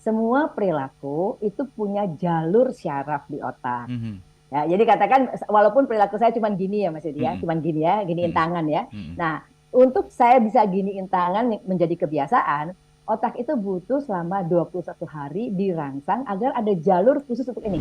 semua perilaku itu punya jalur syaraf di otak. Mhm. Ya, jadi katakan walaupun perilaku saya cuma gini ya Mas Yudi ya, Mhm. cuma gini ya, giniin Mhm. tangan ya. Mhm. Nah, untuk saya bisa giniin tangan menjadi kebiasaan, otak itu butuh selama 21 hari dirangsang agar ada jalur khusus untuk ini.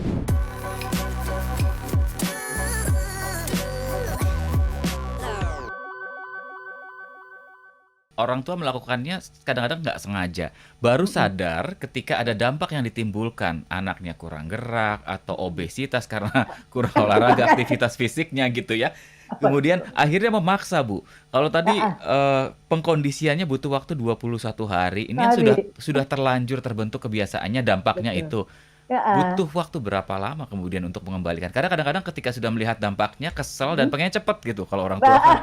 Orang tua melakukannya kadang-kadang nggak sengaja. Baru Mm-mm. sadar ketika ada dampak yang ditimbulkan. Anaknya kurang gerak atau obesitas karena kurang olahraga, aktivitas fisiknya gitu ya. Kemudian Betul. akhirnya memaksa, Bu. Kalau Ah, tadi ah, pengkondisiannya butuh waktu 21 hari. Ini kan sudah hari. sudah terlanjur terbentuk kebiasaannya, dampaknya Betul. itu. Ya, Butuh waktu berapa lama kemudian untuk mengembalikan? Karena kadang-kadang ketika sudah melihat dampaknya kesel dan mm. pengen cepet gitu kalau orang tua kan.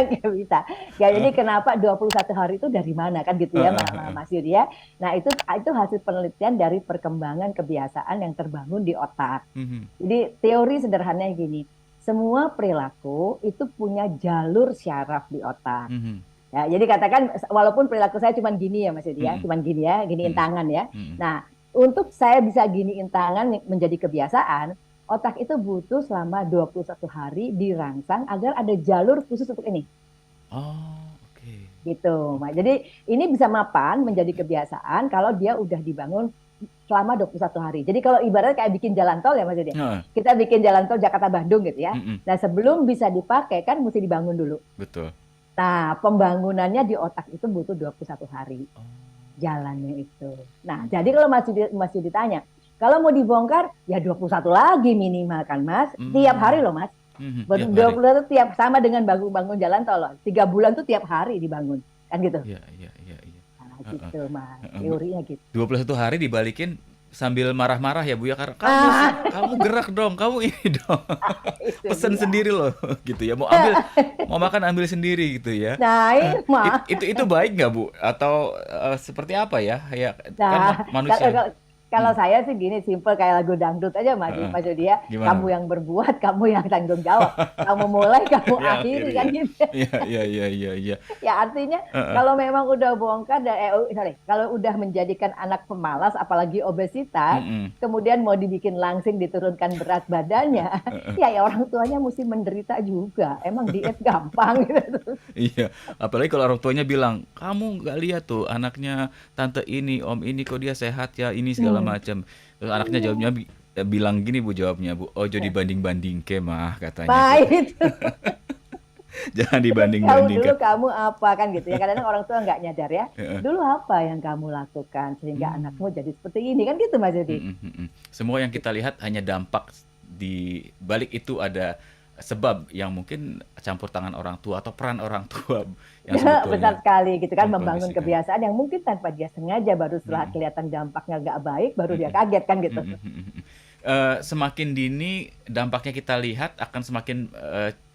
Nggak bisa. Ya, jadi kenapa 21 hari itu dari mana kan gitu ya Mas Yudi ya. Nah, itu hasil penelitian dari perkembangan kebiasaan yang terbangun di otak. Mhm. Jadi teori sederhananya gini, semua perilaku itu punya jalur syaraf di otak. Mhm. Ya, jadi katakan walaupun perilaku saya cuma gini ya Mas Yudi ya, Mhm. cuma gini ya, giniin Mhm. tangan ya. Mhm. Nah, untuk saya bisa giniin tangan menjadi kebiasaan, otak itu butuh selama 21 hari dirangsang agar ada jalur khusus untuk ini. Oh, oke. Gitu. Nah, Oke. jadi ini bisa mapan menjadi kebiasaan kalau dia udah dibangun selama 21 hari. Jadi kalau ibaratnya kayak bikin jalan tol ya Mas Yudi. Heeh. Kita bikin jalan tol Jakarta-Bandung gitu ya. Mhm. Nah, sebelum bisa dipakai kan mesti dibangun dulu. Betul. Nah, pembangunannya di otak itu butuh 21 hari Oh. jalannya itu. Nah, jadi kalau masih ditanya, kalau mau dibongkar ya 21 lagi minimal kan Mas. Tiap hari Mmm. loh Mas. Mhm, Baru tiap hari. 21 tiap sama dengan bangun jalan tol loh. 3 bulan tuh tiap hari dibangun. Kan gitu. Iya, iya, iya, iya. Nah, Heeh, gitu Mas. heeh, Teorinya gitu. 21 hari dibalikin sambil marah-marah ya, Bu, ya, karena, Ah, kamu gerak dong, kamu ini dong, itu pesen dia. sendiri loh," gitu ya, mau makan ambil sendiri gitu ya. Nah, ini mah. Itu baik nggak, Bu? Atau, seperti apa ya, ya kan Nah, manusia kalau mhm, saya sih gini, simple kayak lagu dangdut aja heeh, Mas Yudi ya. gimana, Kamu Bu? yang berbuat, kamu yang tanggung jawab. Kamu mulai, kamu Ya akhiri akhiri kan ya. gitu. Iya, iya, iya, iya, iya. Ya artinya Heeh, kalau memang udah bongkar dan sorry, kalau udah menjadikan anak pemalas apalagi obesitas, mhm. kemudian mau dibikin langsing diturunkan berat badannya, ya orang tuanya mesti menderita juga. Emang diet gampang gitu. Iya, apalagi kalau orang tuanya bilang, "Kamu nggak lihat tuh anaknya tante ini, om ini kok dia sehat ya, ini segala Hmm. macam." Terus anaknya Iya. jawabnya bilang gini Bu jawabnya Bu, "Ojo dibanding-bandingke mah," katanya Nah, gitu. itu. Jangan Terus tahu dulu dibanding-bandingkan. kamu apa kan gitu ya. Kadang-kadang orang tua nggak nyadar ya. Heeh. Dulu apa yang kamu lakukan sehingga Mmm, anakmu jadi seperti ini kan gitu Mas Yudi. mhm, mhm. Semua yang kita lihat hanya dampak, di balik itu ada sebab yang mungkin campur tangan orang tua atau peran orang tua yang Besar sebetulnya sekali gitu kan membangun mengkondisikan. kebiasaan yang mungkin tanpa dia sengaja baru setelah Mhm, kelihatan dampaknya nggak baik baru dia mhm. kaget kan gitu. Mhm, mhm, mhm. Semakin dini dampaknya kita lihat akan semakin,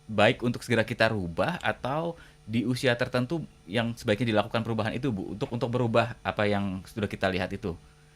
baik untuk segera kita rubah atau di usia tertentu yang sebaiknya dilakukan perubahan itu, Bu, untuk berubah apa yang sudah kita lihat itu?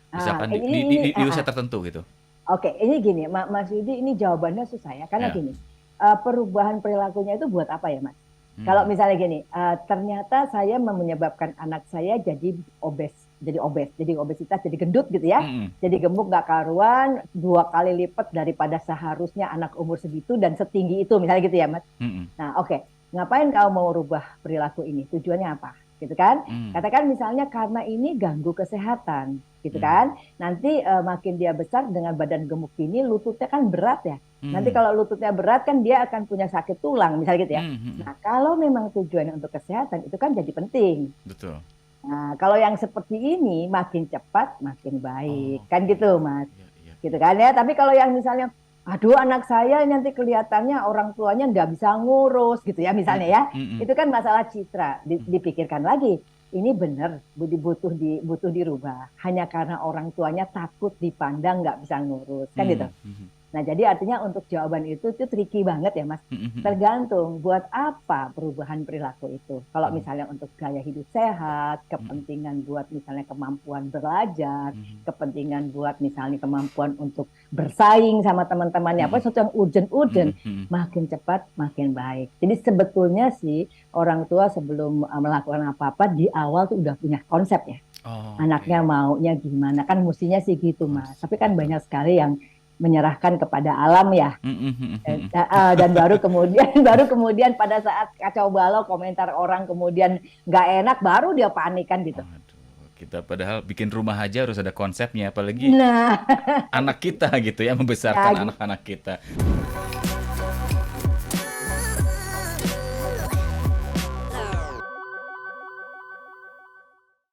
Ah, Misalkan ini di usia tertentu gitu? oke, ini gini, Mas Yudi, ini jawabannya susah ya, karena Ya. gini, perubahan perilakunya itu buat apa ya, Mas? Kalau Mmm. misalnya gini, ternyata saya menyebabkan anak saya jadi obesitas, jadi gendut gitu ya, Mhm, jadi gemuk nggak karuan, 2 kali lipat daripada seharusnya anak umur segitu dan setinggi itu, misalnya gitu ya, Mas. mhm, Nah, oke. Ngapain kamu mau rubah perilaku ini? Tujuannya apa? Gitu kan? mmm, Katakan misalnya karena ini ganggu kesehatan, gitu mmm, kan? Nanti makin dia besar dengan badan gemuk ini, lututnya kan berat ya. Nanti mmm, kalau lututnya berat kan dia akan punya sakit tulang, misalnya gitu ya. mmm, mhm, Nah, kalau memang tujuannya untuk kesehatan, itu kan jadi penting. betul. Nah, kalau yang seperti ini makin cepat, makin baik. Kan Oke. gitu, Mas. Iya, iya, Gitu iya. kan ya. Tapi kalau yang misalnya, aduh anak saya nanti kelihatannya orang tuanya nggak bisa ngurus gitu ya misalnya Mhm, ya. mhm, Itu kan masalah citra. mhm, Dipikirkan lagi. Ini benar butuh dirubah. Hanya karena orang tuanya takut dipandang nggak bisa ngurus. Kan gitu. mmm, mhm, Nah, jadi artinya untuk jawaban itu tricky banget ya, Mas. mhm, mhm, Tergantung buat apa perubahan perilaku itu. Kalau mhm, misalnya untuk gaya hidup sehat, mhm, kepentingan buat misalnya kemampuan belajar, mhm, kepentingan buat misalnya kemampuan untuk bersaing sama teman-temannya, apa mhm, sesuatu yang urgent-urgent, mhm, mhm. makin cepat makin baik. Jadi sebetulnya sih orang tua sebelum melakukan apa-apa di awal tuh udah punya konsep ya. Oh, Anaknya oke. maunya gimana, kan mestinya sih gitu, Oh, Mas. Tapi kan betul. banyak sekali yang menyerahkan kepada alam ya. Mhm mhm mhm. Dan baru kemudian baru kemudian pada saat kacau balau komentar orang kemudian nggak enak, baru dia panik kan gitu. Waduh, kita padahal bikin rumah aja harus ada konsepnya, apalagi Nah, anak kita gitu ya, ya membesarkan gitu. anak-anak kita.